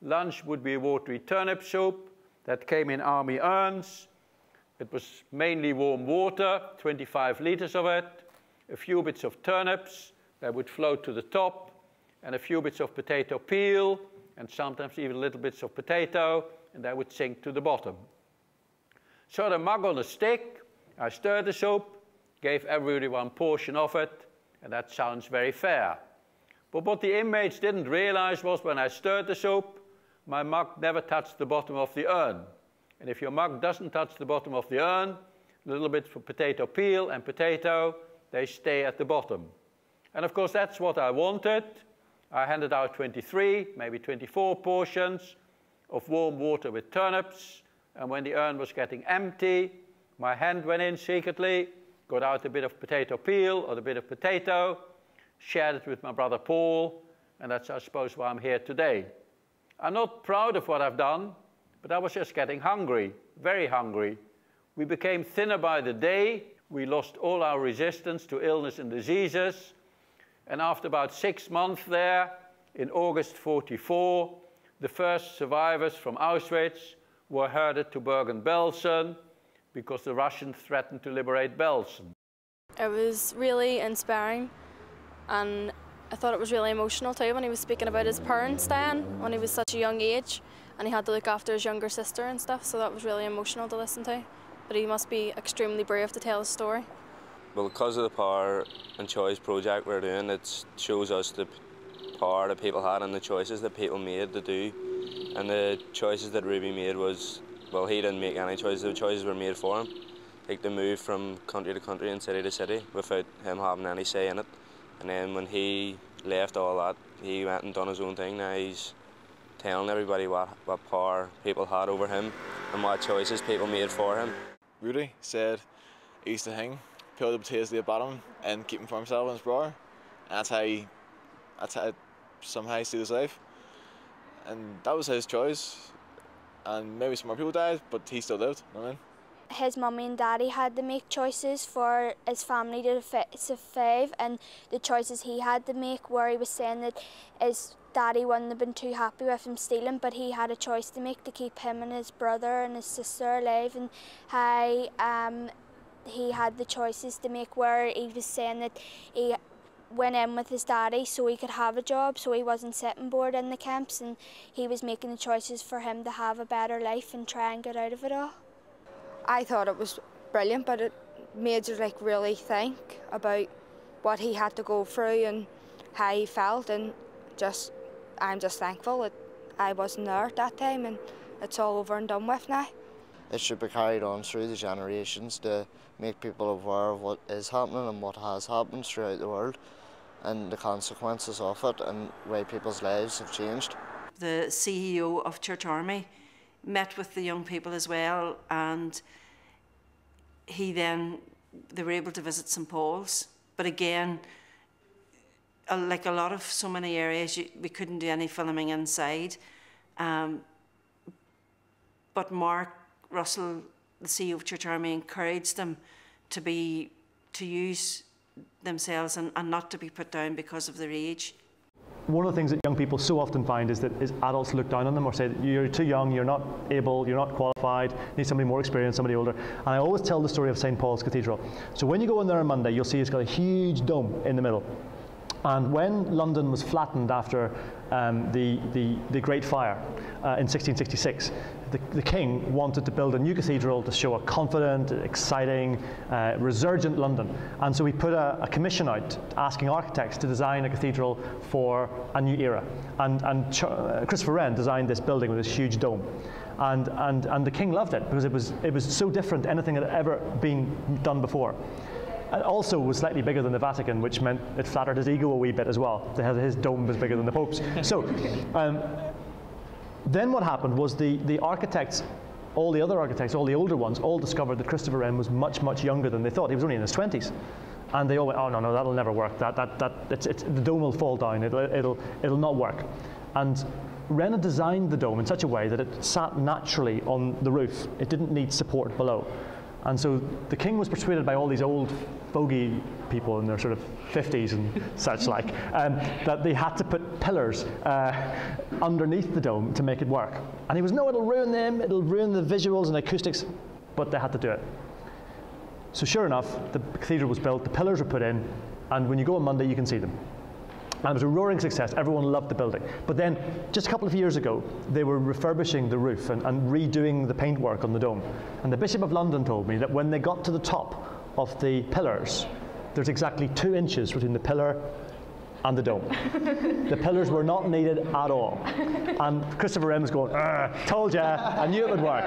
Lunch would be watery turnip soup that came in army urns. It was mainly warm water, 25 liters of it, a few bits of turnips that would float to the top, and a few bits of potato peel, and sometimes even little bits of potato, and that would sink to the bottom. So the mug on a stick, I stirred the soup, gave everybody one portion of it, and that sounds very fair. But what the inmates didn't realize was when I stirred the soup, my mug never touched the bottom of the urn. And if your mug doesn't touch the bottom of the urn, a little bit for potato peel and potato, they stay at the bottom. And of course, that's what I wanted. I handed out 23, maybe 24 portions of warm water with turnips. And when the urn was getting empty, my hand went in secretly, got out a bit of potato peel or a bit of potato, shared it with my brother Paul, and that's, I suppose, why I'm here today. I'm not proud of what I've done, but I was just getting hungry, very hungry. We became thinner by the day. We lost all our resistance to illness and diseases. And after about 6 months there, in August '44, the first survivors from Auschwitz were herded to Bergen-Belsen because the Russians threatened to liberate Belsen. It was really inspiring, and I thought it was really emotional too when he was speaking about his parents dying when he was such a young age, and he had to look after his younger sister and stuff, so that was really emotional to listen to. But he must be extremely brave to tell his story. Well, because of the Power and Choice project we're doing, it shows us the power that people had and the choices that people made to do. And the choices that Ruby made was, well, he didn't make any choices, the choices were made for him. Like to move from country to country and city to city without him having any say in it. And then when he left all that, he went and done his own thing. Now he's telling everybody what power people had over him and what choices people made for him. Rudy said he used to hang, peel the potatoes to the bottom and keep them for himself and his brother. And that's how somehow he saved his life. And that was his choice. And maybe some more people died, but he still lived, you know what I mean? His mummy and daddy had to make choices for his family to survive, and the choices he had to make, where he was saying that his daddy wouldn't have been too happy with him stealing, but he had a choice to make to keep him and his brother and his sister alive, and how he had the choices to make, where he was saying that he went in with his daddy so he could have a job, so he wasn't sitting bored in the camps, and he was making the choices for him to have a better life and try and get out of it all. I thought it was brilliant, but it made you really think about what he had to go through and how he felt, and I'm just thankful that I wasn't there at that time and it's all over and done with now. It should be carried on through the generations to make people aware of what is happening and what has happened throughout the world and the consequences of it and why people's lives have changed. The CEO of Church Army met with the young people as well, and they were able to visit St Paul's, but again, like a lot of so many areas, we couldn't do any filming inside. But Mark Russell, the CEO of Church Army, encouraged them to use themselves and not to be put down because of their age. One of the things that young people so often find is that adults look down on them or say that you're too young, you're not able, you're not qualified, you need somebody more experienced, somebody older. And I always tell the story of St Paul's Cathedral. So when you go in there on Monday, you'll see it's got a huge dome in the middle. And when London was flattened after the Great Fire in 1666, the king wanted to build a new cathedral to show a confident, exciting, resurgent London. And so he put a commission out asking architects to design a cathedral for a new era. And Christopher Wren designed this building with this huge dome. And the king loved it because it was so different to anything that had ever been done before. It also was slightly bigger than the Vatican, which meant it flattered his ego a wee bit as well. His dome was bigger than the Pope's. So then what happened was the architects, all the other architects, all the older ones, all discovered that Christopher Wren was much, much younger than they thought. He was only in his 20s. And they all went, oh, no, that'll never work. The dome will fall down. It'll not work. And Wren had designed the dome in such a way that it sat naturally on the roof. It didn't need support below. And so the king was persuaded by all these old bogey people in their sort of 50s and such like, that they had to put pillars underneath the dome to make it work. And he was, no, it'll ruin them, it'll ruin the visuals and acoustics, but they had to do it. So sure enough, the cathedral was built, the pillars were put in, and when you go on Monday, you can see them. And it was a roaring success. Everyone loved the building. But then, just a couple of years ago, they were refurbishing the roof and redoing the paintwork on the dome. And the Bishop of London told me that when they got to the top of the pillars, there's exactly 2 inches between the pillar and the dome. The pillars were not needed at all. And Christopher M was going, told ya, I knew it would work.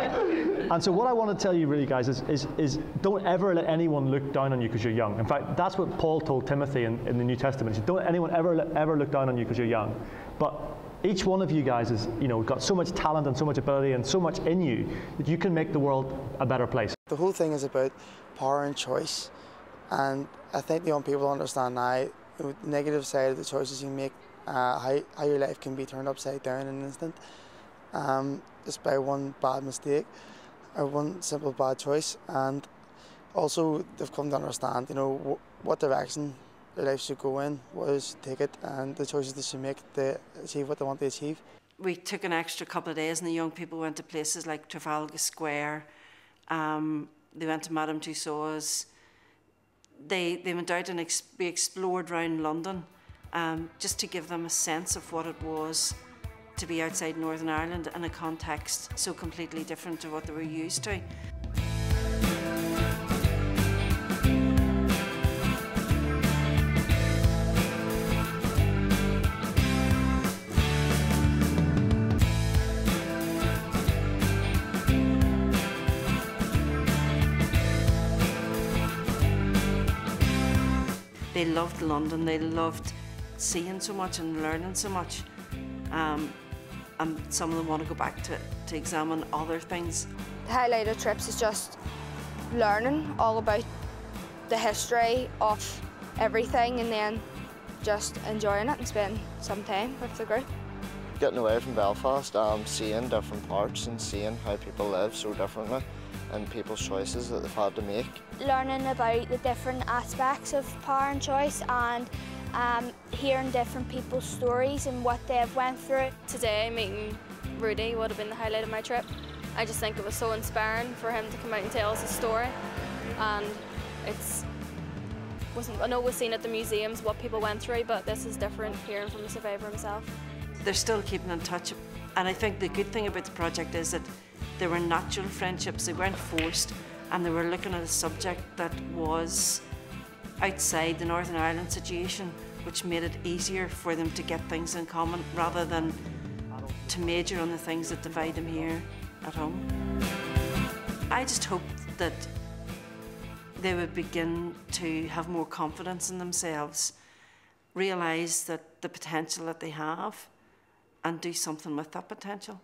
And so what I want to tell you really, guys, is don't ever let anyone look down on you because you're young. In fact, that's what Paul told Timothy in the New Testament. He said, don't anyone ever look down on you because you're young. But each one of you guys has, got so much talent and so much ability and so much in you that you can make the world a better place. The whole thing is about power and choice. And I think the young people understand now the negative side of the choices you make, how your life can be turned upside down in an instant, just by one bad mistake or one simple bad choice. And also they've come to understand, what direction their life should go in, what they should take it, and the choices they should make to achieve what they want to achieve. We took an extra couple of days and the young people went to places like Trafalgar Square, they went to Madame Tussauds. They went out and we explored around London, just to give them a sense of what it was to be outside Northern Ireland in a context so completely different to what they were used to. They loved London, they loved seeing so much and learning so much, and some of them want to go back to examine other things. The highlight of trips is just learning all about the history of everything and then just enjoying it and spending some time with the group. Getting away from Belfast, seeing different parts and seeing how people live so differently and people's choices that they've had to make. Learning about the different aspects of power and choice and hearing different people's stories and what they've went through. Today, meeting Rudy would have been the highlight of my trip. I just think it was so inspiring for him to come out and tell us his story. And I know we've seen at the museums what people went through, but this is different, hearing from the survivor himself. They're still keeping in touch, and I think the good thing about the project is that they were natural friendships, they weren't forced, and they were looking at a subject that was outside the Northern Ireland situation, which made it easier for them to get things in common rather than to major on the things that divide them here at home. I just hope that they would begin to have more confidence in themselves, realise that the potential that they have, and do something with that potential.